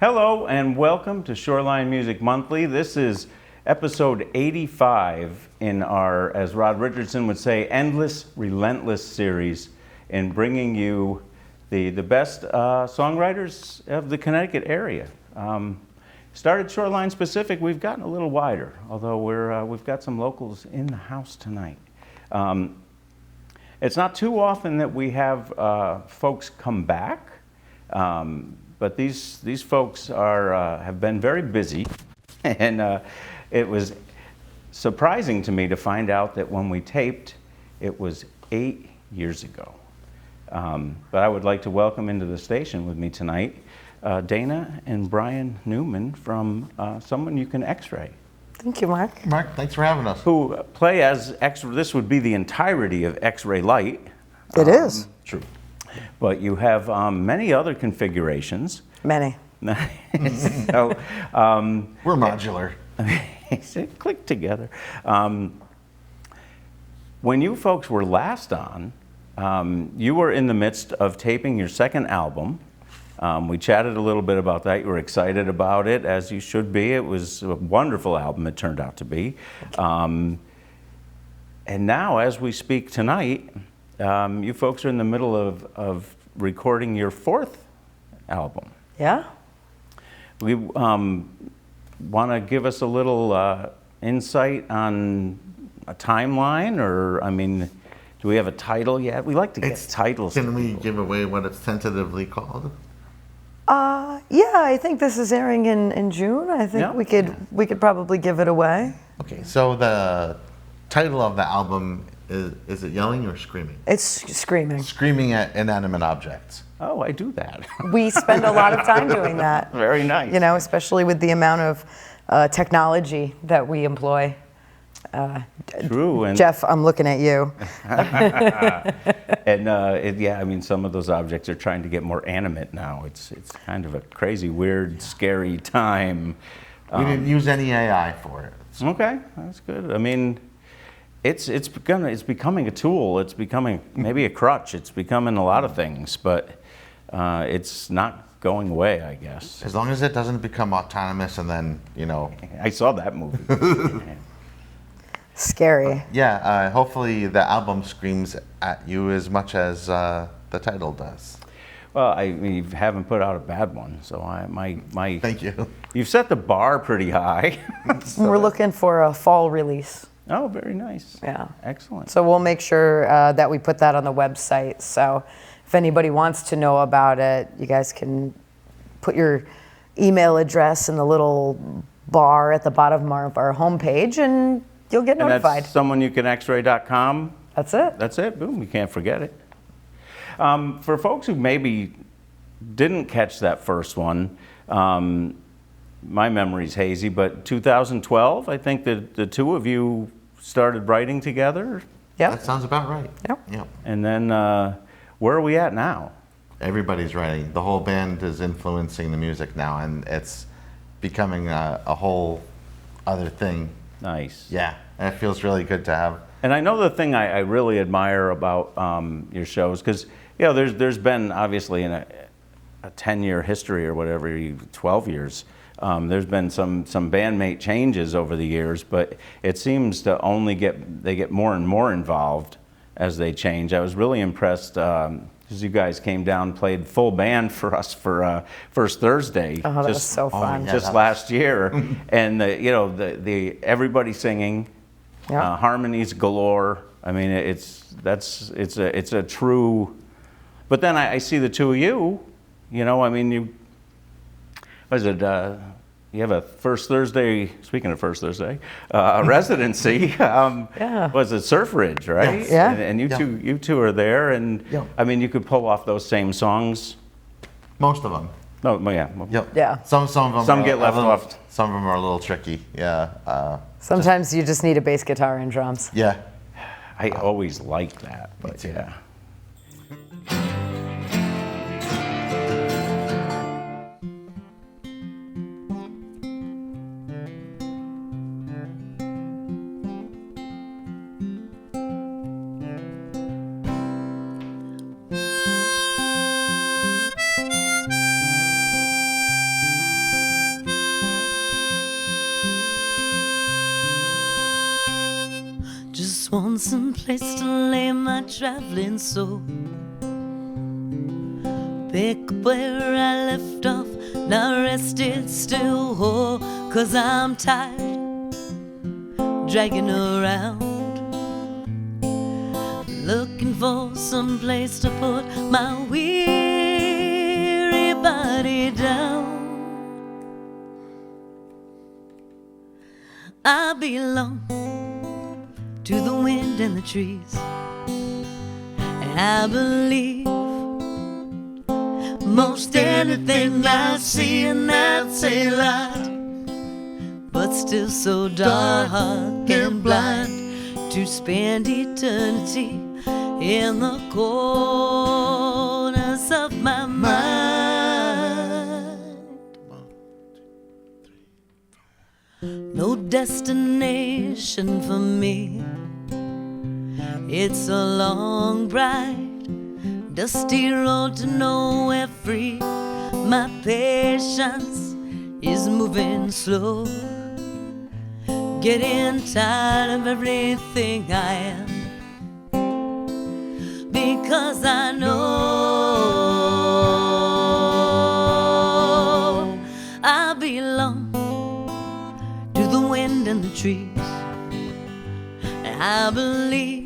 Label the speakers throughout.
Speaker 1: Hello and welcome to Shoreline Music Monthly. This is episode 85 in our, as Rod Richardson would say, endless, relentless series in bringing you the best songwriters of the Connecticut area. Started Shoreline specific, we've gotten a little wider, although we've got some locals in the house tonight. It's not too often that we have folks come back, but these folks have been very busy, and it was surprising to me to find out that when we taped, it was 8 years ago. But I would like to welcome into the station with me tonight Dana and Brian Newman from Someone You Can Xray.
Speaker 2: Thank you, Mark.
Speaker 3: Mark, thanks for having us.
Speaker 1: Who play as this would be the entirety of Xray Light.
Speaker 2: It is.
Speaker 1: True. But you have many other configurations.
Speaker 2: Many.
Speaker 1: So,
Speaker 3: we're modular.
Speaker 1: Click together. When you folks were last on, you were in the midst of taping your second album. We chatted a little bit about that. You were excited about it, as you should be. It was a wonderful album it turned out to be. And now, as we speak tonight, you folks are in the middle of recording your fourth album.
Speaker 2: Yeah.
Speaker 1: We want to give us a little insight on a timeline, or, I mean, do we have a title yet? We like to get titles.
Speaker 3: Can we give away what it's tentatively called?
Speaker 2: Yeah, I think this is airing in June. I think we could probably give it away.
Speaker 3: Okay, so the title of the album is it Yelling or Screaming?
Speaker 2: It's Screaming.
Speaker 3: Screaming at inanimate objects.
Speaker 1: Oh, I do that.
Speaker 2: We spend a lot of time doing that.
Speaker 1: Very nice.
Speaker 2: You know, especially with the amount of technology that we employ.
Speaker 1: True. And
Speaker 2: Jeff, I'm looking at you.
Speaker 1: And I mean, some of those objects are trying to get more animate now. It's kind of a crazy, weird, scary time.
Speaker 3: We didn't use any AI for it.
Speaker 1: Okay, that's good. I mean, it's becoming a tool. It's becoming maybe a crutch. It's becoming a lot of things, but it's not going away, I guess.
Speaker 3: As long as it doesn't become autonomous and then,
Speaker 1: I saw that movie.
Speaker 2: Scary.
Speaker 3: Yeah, hopefully the album screams at you as much as the title does.
Speaker 1: Well, I mean, you haven't put out a bad one, so my
Speaker 3: Thank you.
Speaker 1: You've set the bar pretty high.
Speaker 2: We're looking for a fall release.
Speaker 1: Oh, very nice.
Speaker 2: Yeah.
Speaker 1: Excellent.
Speaker 2: So we'll make sure that we put that on the website. So if anybody wants to know about it, you guys can put your email address in the little bar at the bottom of our homepage, and you'll get notified.
Speaker 1: And that's someoneyoucanxray.com.
Speaker 2: That's it.
Speaker 1: That's it. Boom. You can't forget it. For folks who maybe didn't catch that first one, my memory's hazy, but 2012, I think that the two of you started writing together.
Speaker 2: Yeah.
Speaker 3: That sounds about right.
Speaker 2: Yep.
Speaker 1: And then where are we at now?
Speaker 3: Everybody's writing. The whole band is influencing the music now, and it's becoming a whole other thing.
Speaker 1: Nice.
Speaker 3: Yeah, and it feels really good to have.
Speaker 1: And I know the thing I really admire about your shows, because there's been obviously in a 10-year history or whatever, 12 years. There's been some bandmate changes over the years, but it seems to only get more and more involved as they change. I was really impressed because you guys came down, played full band for us for First Thursday.
Speaker 2: Oh, that was so fun.
Speaker 1: Just last year, and the everybody singing, harmonies galore. I mean, it's a true. But then I see the two of you. I mean, you have a First Thursday, speaking of First Thursday, residency, was it Surf Ridge, right?
Speaker 3: Yes.
Speaker 2: Yeah.
Speaker 1: And you two are there, and I mean, you could pull off those same songs.
Speaker 3: Most of them.
Speaker 1: No, yeah.
Speaker 3: Yep.
Speaker 2: Yeah.
Speaker 3: Some of them.
Speaker 1: Some get left off.
Speaker 3: Some of them are a little tricky. Yeah.
Speaker 2: Sometimes you just need a bass guitar and drums.
Speaker 3: Yeah.
Speaker 1: I always liked that, but
Speaker 3: too.
Speaker 1: yeah.
Speaker 4: Just want some place to lay my traveling soul. Pick up where I left off, now rested still whole. 'Cause I'm tired, dragging around, looking for some place to put my weary body down. I belong to the wind and the trees, and I believe most anything I see, and that's a lot, but still so dark and blind to spend eternity in the corners of my mind. No destination for me. It's a long, bright, dusty road to nowhere free. My patience is moving slow, getting tired of everything I am, because I know I belong to the wind and the trees. And I believe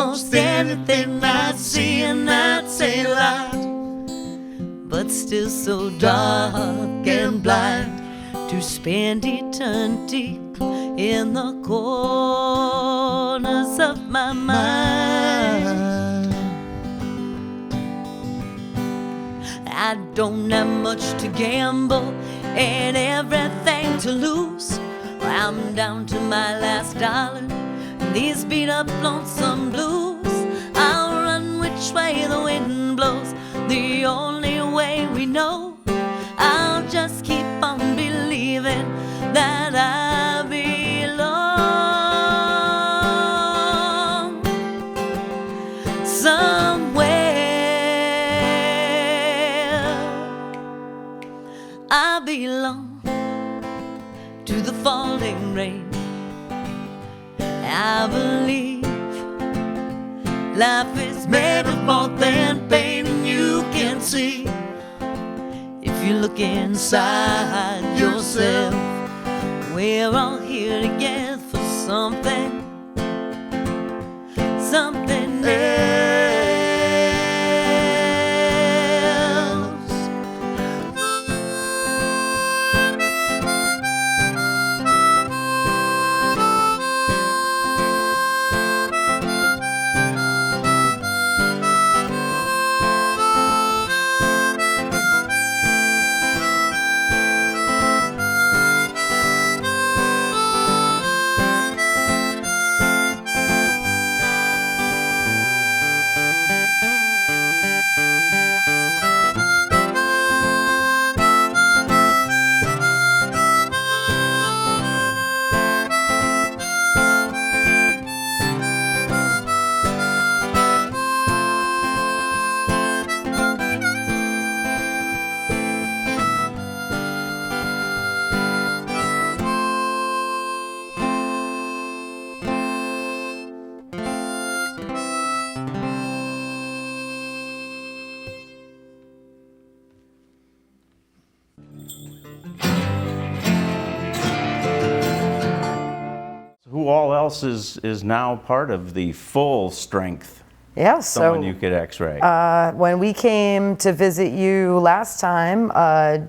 Speaker 4: most anything I see, and that's a lot, but still so dark and blind to spend eternity in the corners of my mind. I don't have much to gamble and everything to lose. I'm down to my last dollar, these beat up lonesome blues. I'll run which way the wind blows, the only way we know. I'll just keep on believing that I belong somewhere. I belong to the falling rain. I believe life is made of more than pain, and you can see if you look inside yourself. We're all here together for something, something else.
Speaker 1: Who all else is now part of the full strength
Speaker 2: Yeah,
Speaker 1: Someone
Speaker 2: so
Speaker 1: You Could X-Ray?
Speaker 2: when we came to visit you last time,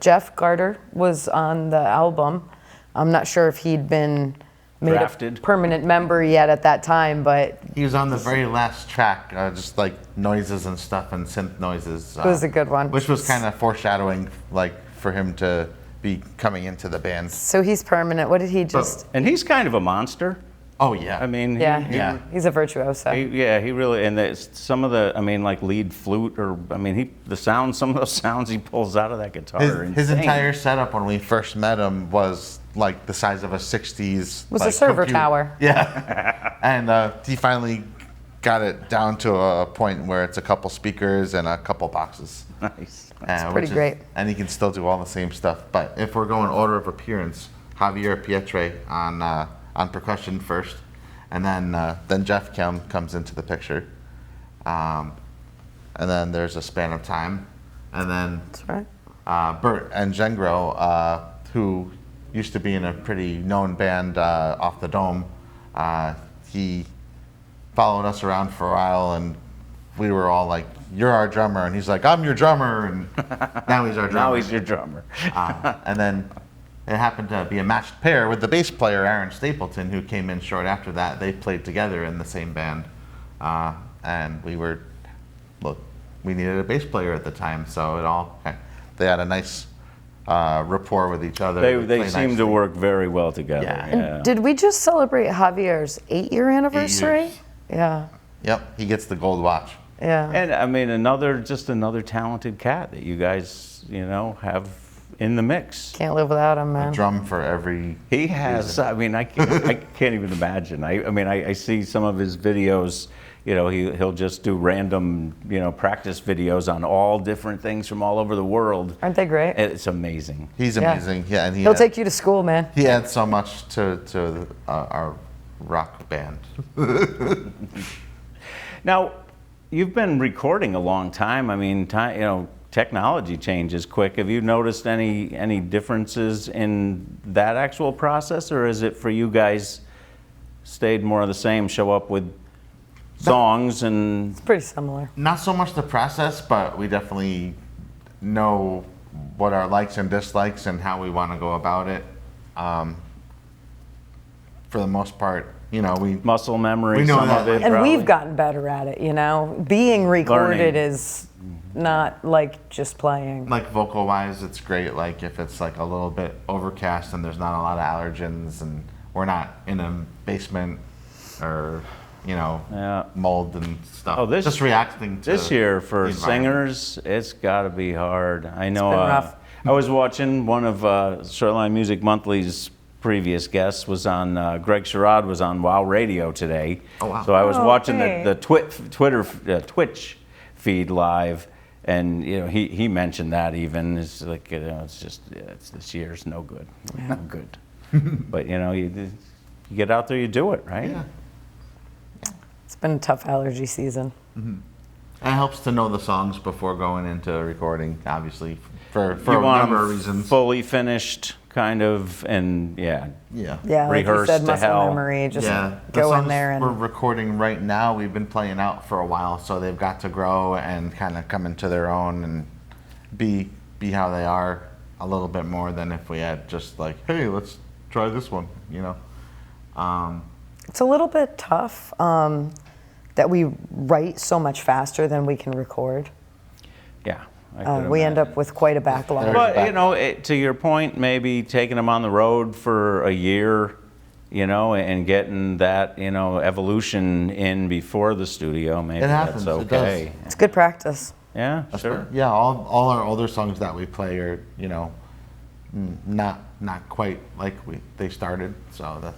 Speaker 2: Jeff Garter was on the album. I'm not sure if he'd been made
Speaker 1: Drafted.
Speaker 2: a permanent member yet at that time, but
Speaker 3: He was on the very last track, just like noises and stuff and synth noises.
Speaker 2: it was a good one.
Speaker 3: Which was kind of foreshadowing, like, for him to be coming into the band.
Speaker 2: So he's permanent. What did he just?
Speaker 1: And he's kind of a monster.
Speaker 3: Oh, yeah.
Speaker 1: I mean,
Speaker 2: Yeah,
Speaker 3: Yeah.
Speaker 2: he's a virtuoso.
Speaker 1: he really, and some of the, I mean, like lead flute, or I mean, some of those sounds he pulls out of that guitar are
Speaker 3: His
Speaker 1: insane.
Speaker 3: entire setup when we first met him was like the size of a 60s.
Speaker 2: Was a
Speaker 3: like,
Speaker 2: server
Speaker 3: computer.
Speaker 2: tower.
Speaker 3: Yeah. And he finally got it down to a point where it's a couple speakers and a couple boxes.
Speaker 1: Nice.
Speaker 2: pretty great.
Speaker 3: And he can still do all the same stuff. But if we're going order of appearance, Javier Pietre on on percussion first, and then Jeff comes into the picture, and then there's a span of time, and then
Speaker 2: That's right.
Speaker 3: Bert and Xray, who used to be in a pretty known band off the Dome, he followed us around for a while, and we were all like, "You're our drummer," and he's like, "I'm your drummer," and now he's our drummer.
Speaker 1: Now he's your drummer.
Speaker 3: And then it happened to be a matched pair with the bass player Aaron Stapleton, who came in short after that. They played together in the same band, and we needed a bass player at the time, so they had a nice rapport with each other.
Speaker 1: They seem to work very well together.
Speaker 3: Yeah.
Speaker 2: And did we just celebrate Javier's 8-year anniversary? Yeah.
Speaker 3: Yep, he gets the gold watch.
Speaker 2: Yeah.
Speaker 1: And I mean, another talented cat that you guys, have in the mix.
Speaker 2: Can't live without him,
Speaker 3: A
Speaker 2: man.
Speaker 3: drum for every.
Speaker 1: He has. I mean, I can't even imagine. I see some of his videos. He'll just do random, practice videos on all different things from all over the world.
Speaker 2: Aren't they great?
Speaker 1: It's amazing.
Speaker 3: He's
Speaker 2: Yeah.
Speaker 3: amazing. Yeah, and
Speaker 2: He'll take you to school, man.
Speaker 3: He adds so much to our rock band.
Speaker 1: Now, you've been recording a long time. I mean, technology changes quick. Have you noticed any differences in that actual process, or is it for you guys stayed more of the same? Show up with songs and
Speaker 2: It's pretty similar.
Speaker 3: Not so much the process, but we definitely know what our likes and dislikes and how we want to go about it. For the most part, we
Speaker 1: muscle memory.
Speaker 3: We know
Speaker 1: some
Speaker 3: that,
Speaker 1: of it,
Speaker 2: And
Speaker 1: probably.
Speaker 2: we've gotten better at it, Being recorded
Speaker 1: Learning.
Speaker 2: is not like just playing.
Speaker 3: like vocal wise, it's great. Like if it's like a little bit overcast and there's not a lot of allergens and we're not in a basement or
Speaker 1: Yeah.
Speaker 3: mold and stuff.
Speaker 1: Oh,
Speaker 3: just reacting to
Speaker 1: This year for
Speaker 3: the environment.
Speaker 1: singers, it's got to be hard. I know.
Speaker 2: been rough.
Speaker 1: I was watching one of Shoreline Music Monthly's previous guests was on Greg Sherrod was on Wow Radio today.
Speaker 3: Oh, wow.
Speaker 1: So I was
Speaker 2: Oh,
Speaker 1: watching
Speaker 2: okay.
Speaker 1: the Twitch feed live, and he mentioned that even it's like it's this year's no good, no good. But you get out there, you do it, right?
Speaker 3: Yeah.
Speaker 2: It's been a tough allergy season.
Speaker 3: It helps to know the songs before going into recording, obviously, for
Speaker 1: You
Speaker 3: a
Speaker 1: want
Speaker 3: number of
Speaker 1: them
Speaker 3: reasons.
Speaker 1: fully finished, kind of, and
Speaker 3: Yeah.
Speaker 2: Yeah, like you
Speaker 1: Rehearsed
Speaker 2: said,
Speaker 1: to
Speaker 2: muscle
Speaker 1: hell.
Speaker 2: memory. Just
Speaker 3: The
Speaker 2: go in
Speaker 3: songs
Speaker 2: there
Speaker 3: we're
Speaker 2: and
Speaker 3: recording right now, we've been playing out for a while, so they've got to grow and kind of come into their own and be how they are a little bit more than if we had just like, hey, let's try this one,
Speaker 2: it's a little bit tough that we write so much faster than we can record.
Speaker 1: yeah. I could
Speaker 2: We end
Speaker 1: imagine.
Speaker 2: up with quite a backlog.
Speaker 1: But to your point, maybe taking them on the road for a year, and getting that evolution in before the studio, maybe
Speaker 3: It happens,
Speaker 1: that's
Speaker 3: it does.
Speaker 1: okay.
Speaker 2: It's good practice.
Speaker 1: Yeah, sure.
Speaker 3: Yeah, all our older songs that we play are, not quite like they started, so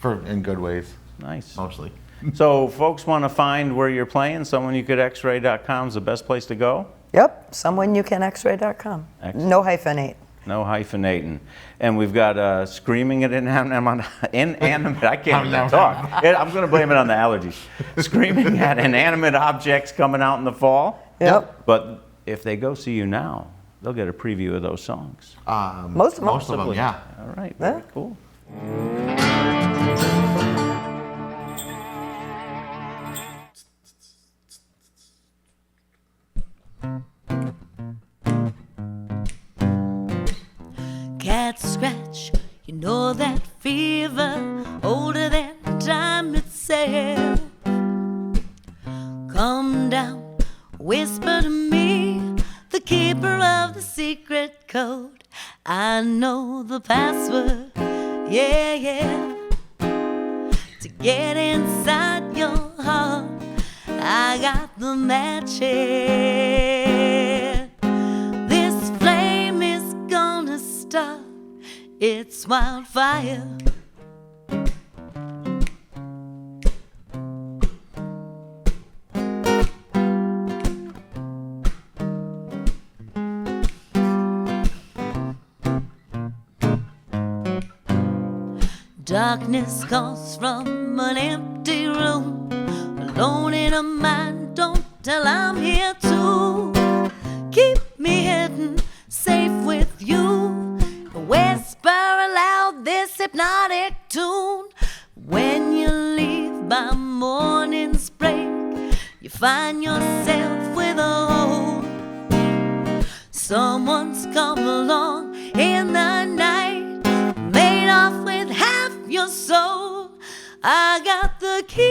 Speaker 3: in good ways,
Speaker 1: Nice.
Speaker 3: mostly.
Speaker 1: So, folks want to find where you're playing. SomeoneYouCouldXray.com is the best place to go.
Speaker 2: Yep, someoneyoucanxray.com.
Speaker 1: Excellent.
Speaker 2: No hyphenate.
Speaker 1: No hyphenating. And we've got screaming at inanimate, I can't even talk. I'm going to blame it on the allergies. Screaming at inanimate objects coming out in the fall.
Speaker 2: Yep.
Speaker 1: But if they go see you now, they'll get a preview of those songs.
Speaker 2: Most of them.
Speaker 3: Most of them, yeah.
Speaker 1: All right, very
Speaker 2: Yeah.
Speaker 1: cool.
Speaker 4: Cat scratch, you know that fever older than time itself. Come down, whisper to me, the keeper of the secret code. I know the password, yeah, yeah. To get inside your heart, I got the match here. This flame is gonna stop, it's wildfire. Darkness comes from an empty room. Alone in a mind, don't tell I'm here too. Keep me hidden, safe with you. Whisper aloud this hypnotic tune. When you leave by morning's break, you find yourself with a hole. Someone's come along in the night, made off with half your soul. I got the keys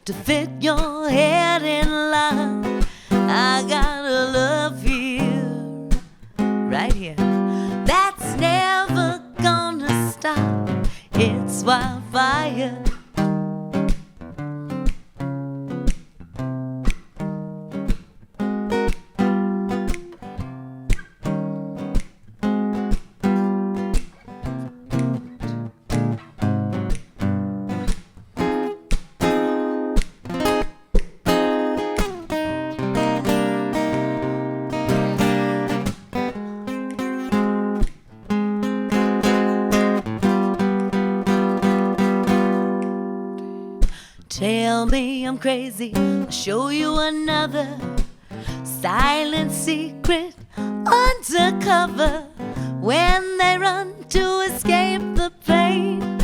Speaker 4: to fit your head in line. I got a love here, right here, that's never gonna stop. It's wildfire. Tell me I'm crazy, I'll show you another silent secret undercover. When they run to escape the pain,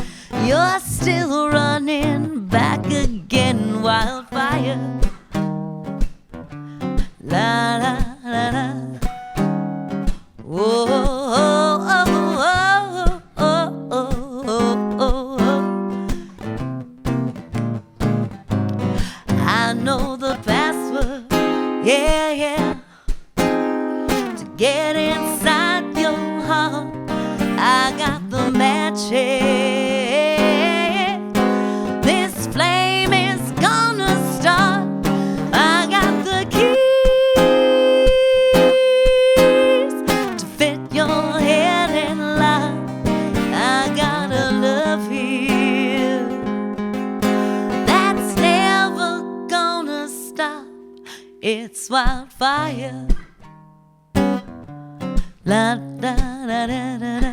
Speaker 4: you're still running back again. Wildfire. La la la la. Whoa, oh, oh, oh, oh, oh, oh, oh, oh. I know the password, yeah, yeah, to get inside your heart. I got the match here. This flame is gonna start. I got the keys to fit your head in line. I got a love here that's never gonna stop. It's wildfire. La da da da da da.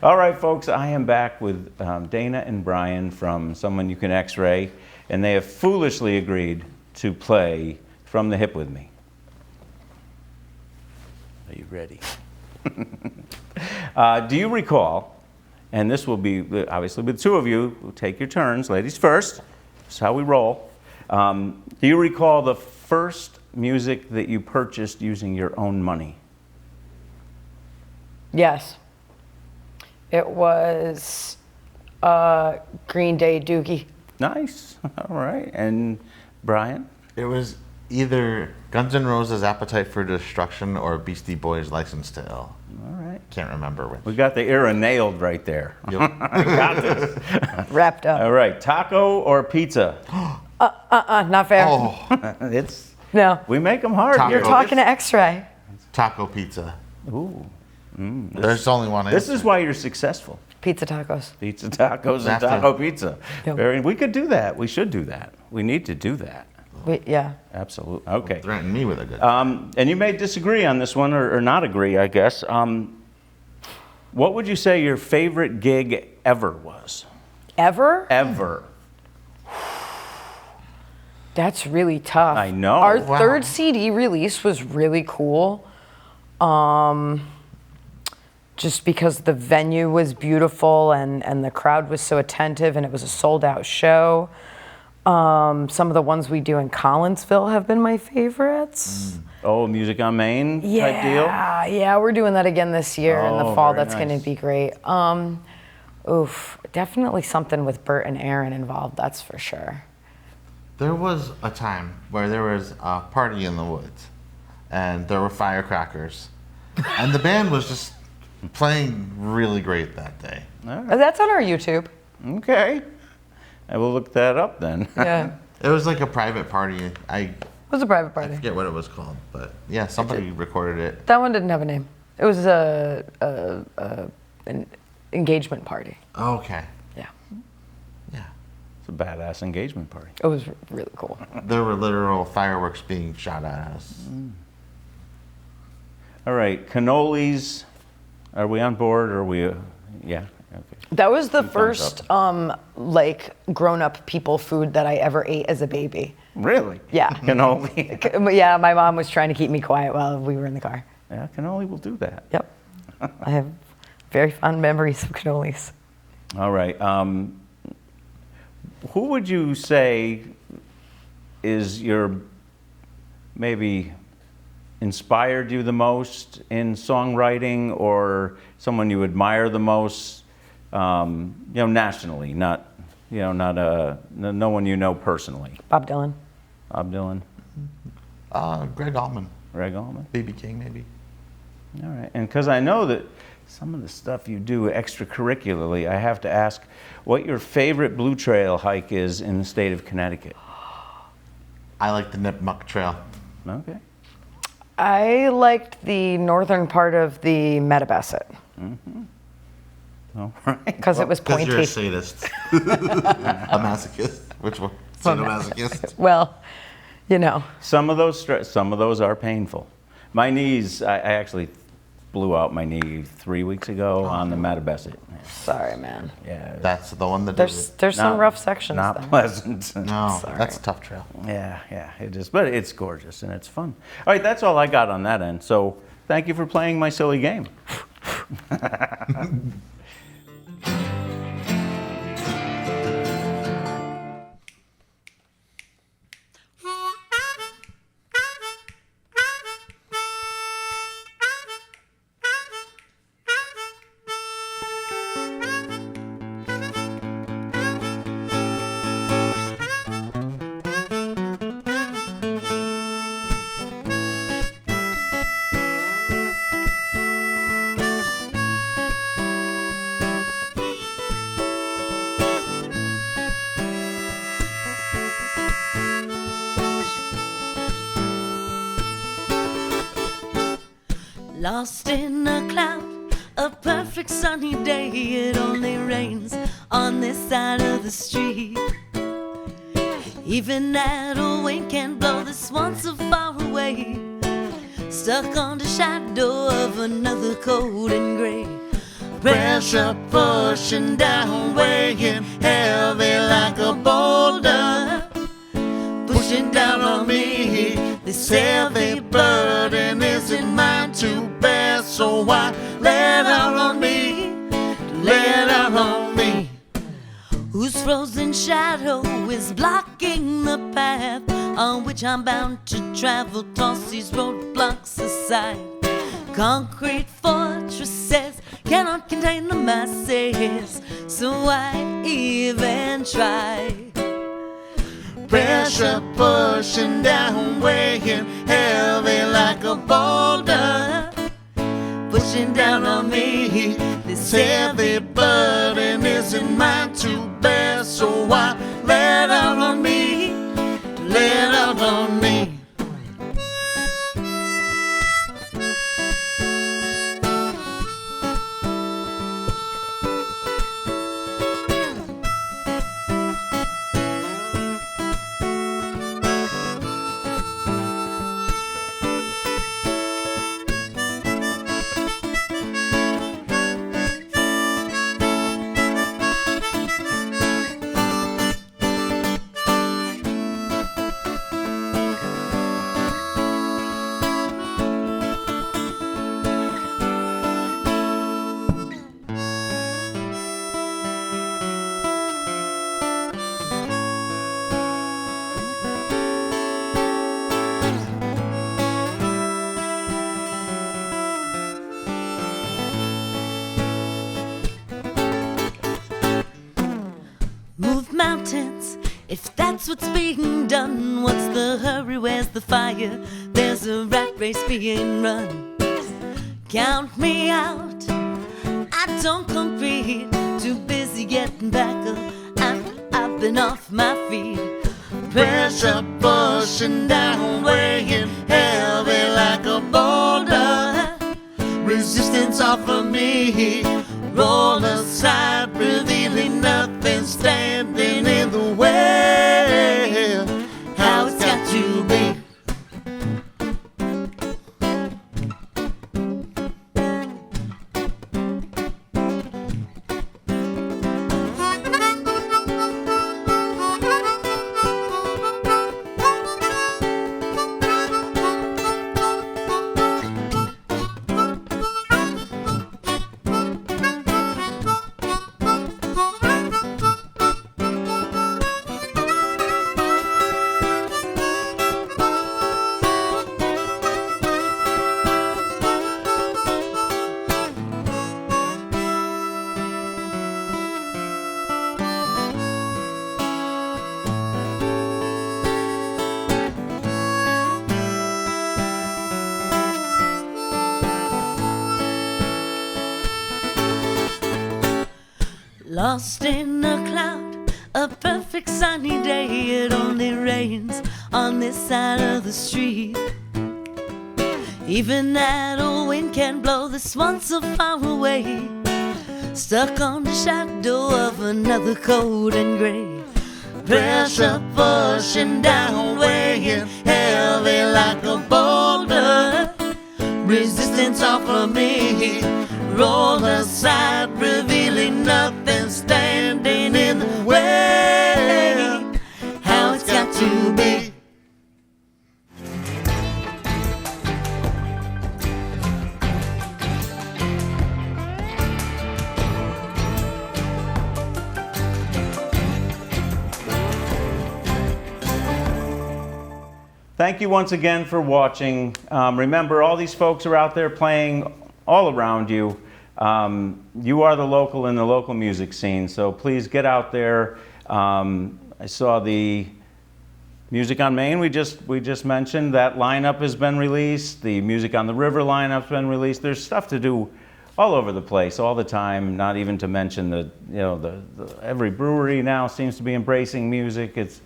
Speaker 1: All right, folks, I am back with Dana and Brian from Someone You Can Xray, and they have foolishly agreed to play From the Hip with me. Are you ready? Do you recall, and this will be obviously with two of you, we'll take your turns, ladies first, that's how we roll. Do you recall the first music that you purchased using your own money?
Speaker 2: Yes. It was Green Day Doogie.
Speaker 1: Nice. All right. And Brian?
Speaker 3: It was either Guns N' Roses' Appetite for Destruction or Beastie Boys' License to Ill.
Speaker 1: All right.
Speaker 3: Can't remember which.
Speaker 1: We got the era nailed right there.
Speaker 3: Yep.
Speaker 1: I got this.
Speaker 2: Wrapped up.
Speaker 1: All right. Taco or pizza?
Speaker 2: Not fair.
Speaker 3: Oh,
Speaker 1: It's
Speaker 2: No.
Speaker 1: we make them hard.
Speaker 3: Taco.
Speaker 1: here.
Speaker 2: You're talking to Xray.
Speaker 3: taco pizza.
Speaker 1: Ooh.
Speaker 3: There's only one answer.
Speaker 1: This is why you're successful.
Speaker 2: Pizza tacos.
Speaker 1: Pizza tacos and
Speaker 3: After-
Speaker 1: taco pizza.
Speaker 2: Yep.
Speaker 1: We could do that. We should do that. We need to do that.
Speaker 2: Yeah.
Speaker 1: Absolutely. Okay.
Speaker 3: Threaten me with a good.
Speaker 1: And you may disagree on this one or not agree, I guess. What would you say your favorite gig ever was?
Speaker 2: Ever?
Speaker 1: Ever.
Speaker 2: That's really tough.
Speaker 1: I know.
Speaker 2: Our
Speaker 3: Wow.
Speaker 2: third CD release was really cool. Just because the venue was beautiful and the crowd was so attentive and it was a sold out show. Some of the ones we do in Collinsville have been my favorites.
Speaker 1: Oh, Music on Main type deal?
Speaker 2: Yeah, we're doing that again this year in the
Speaker 1: Oh,
Speaker 2: fall.
Speaker 1: very
Speaker 2: That's going
Speaker 1: nice.
Speaker 2: to be great. Definitely something with Bert and Aaron involved, that's for sure.
Speaker 3: There was a time where there was a party in the woods, and there were firecrackers, and the band was just playing really great that day.
Speaker 2: That's on our YouTube.
Speaker 1: Okay. I will look that up then.
Speaker 2: Yeah.
Speaker 3: It was like a private party.
Speaker 2: was a private
Speaker 3: I
Speaker 2: party.
Speaker 3: forget what it was called, but yeah, somebody recorded it.
Speaker 2: That one didn't have a name. It was an engagement party.
Speaker 3: Oh, okay.
Speaker 2: Yeah,
Speaker 3: Yeah.
Speaker 1: It's a badass engagement party.
Speaker 2: it was really cool.
Speaker 3: There were literal fireworks being shot at us.
Speaker 1: All right, cannolis. Are we on board? Or are we? Yeah. Okay.
Speaker 2: That was the
Speaker 1: Thumbs
Speaker 2: first like grown-up people food that I ever ate as a baby.
Speaker 1: Really?
Speaker 2: Yeah.
Speaker 1: Cannoli.
Speaker 2: Yeah, my mom was trying to keep me quiet while we were in the car.
Speaker 1: Yeah, cannoli will do that.
Speaker 2: Yep. I have very fond memories of cannolis.
Speaker 1: All right. Who would you say is your maybe inspired you the most in songwriting, or someone you admire the most? Nationally, not no one you know personally.
Speaker 2: Bob Dylan.
Speaker 1: Bob Dylan,
Speaker 3: Greg Allman,
Speaker 1: Greg Allman.
Speaker 3: BB King, maybe.
Speaker 1: All right, and because I know that some of the stuff you do extracurricularly, I have to ask what your favorite Blue Trail hike is in the state of Connecticut.
Speaker 3: I like the Nipmuc Trail.
Speaker 1: Okay.
Speaker 2: I liked the northern part of the Metabasset
Speaker 1: All right.
Speaker 2: because it was
Speaker 3: Because
Speaker 2: pointy.
Speaker 3: you're a sadist. A masochist. Which one? Sadomasochist.
Speaker 2: Well,
Speaker 1: Some of those are painful. My knees, I actually blew out my knee 3 weeks ago on the Mattabesset.
Speaker 2: sorry, man.
Speaker 1: Yeah.
Speaker 3: That's the one that
Speaker 2: There's some rough sections
Speaker 1: Not
Speaker 2: there.
Speaker 1: pleasant.
Speaker 3: No,
Speaker 2: Sorry.
Speaker 3: that's a tough trail.
Speaker 1: Yeah, it is. But it's gorgeous and it's fun. All right, that's all I got on that end. So thank you for playing my silly game.
Speaker 4: Lost in a cloud, a perfect sunny day. It only rains on this side of the street. Even that old wind can't blow this one so far away. Stuck on the shadow of another cold and gray. Pressure pushing down, weighing heavy like a boulder. Pushing down on me, this heavy burden isn't mine to bear. So I lay it out on me, lay it out on me. Whose frozen shadow is blocking the path on which I'm bound to travel? Toss these roadblocks aside. Concrete fortresses cannot contain the masses, so I even try. Pressure pushing down, weighing heavy like a boulder. Pushing down on me, this heavy burden isn't mine to bear. So I lay it out on me, lay it out on me. Move mountains, if that's what's being done. What's the hurry, where's the fire? There's a rat race being run. Count me out, I don't compete. Too busy getting back up, I've been off my feet. Pressure pushing down, weighing heavy like a boulder. Resistance off of me, roll aside, revealing nothing standing in the way. How it's got to be. Lost in a cloud, a perfect sunny day. It only rains on this side of the street. Even that old wind can blow this one so far away. Stuck on the shadow of another cold and gray. Pressure pushing down, weighing heavy like a boulder. Resistance off of me, roll aside, revealing nothing standing in the way. How it's got to be.
Speaker 1: Thank you once again for watching. Remember, all these folks are out there playing all around you. You are the local in the local music scene, so please get out there. I saw the Music on Main we just mentioned. That lineup has been released. The Music on the River lineup's been released. There's stuff to do all over the place, all the time. Not even to mention the every brewery now seems to be embracing music. It's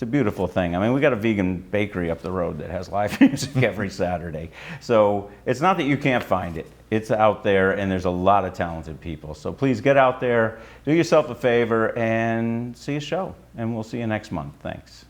Speaker 1: a beautiful thing. I mean, we got a vegan bakery up the road that has live music every Saturday. So it's not that you can't find it. It's out there, and there's a lot of talented people. So please get out there, do yourself a favor, and see a show. And we'll see you next month. Thanks.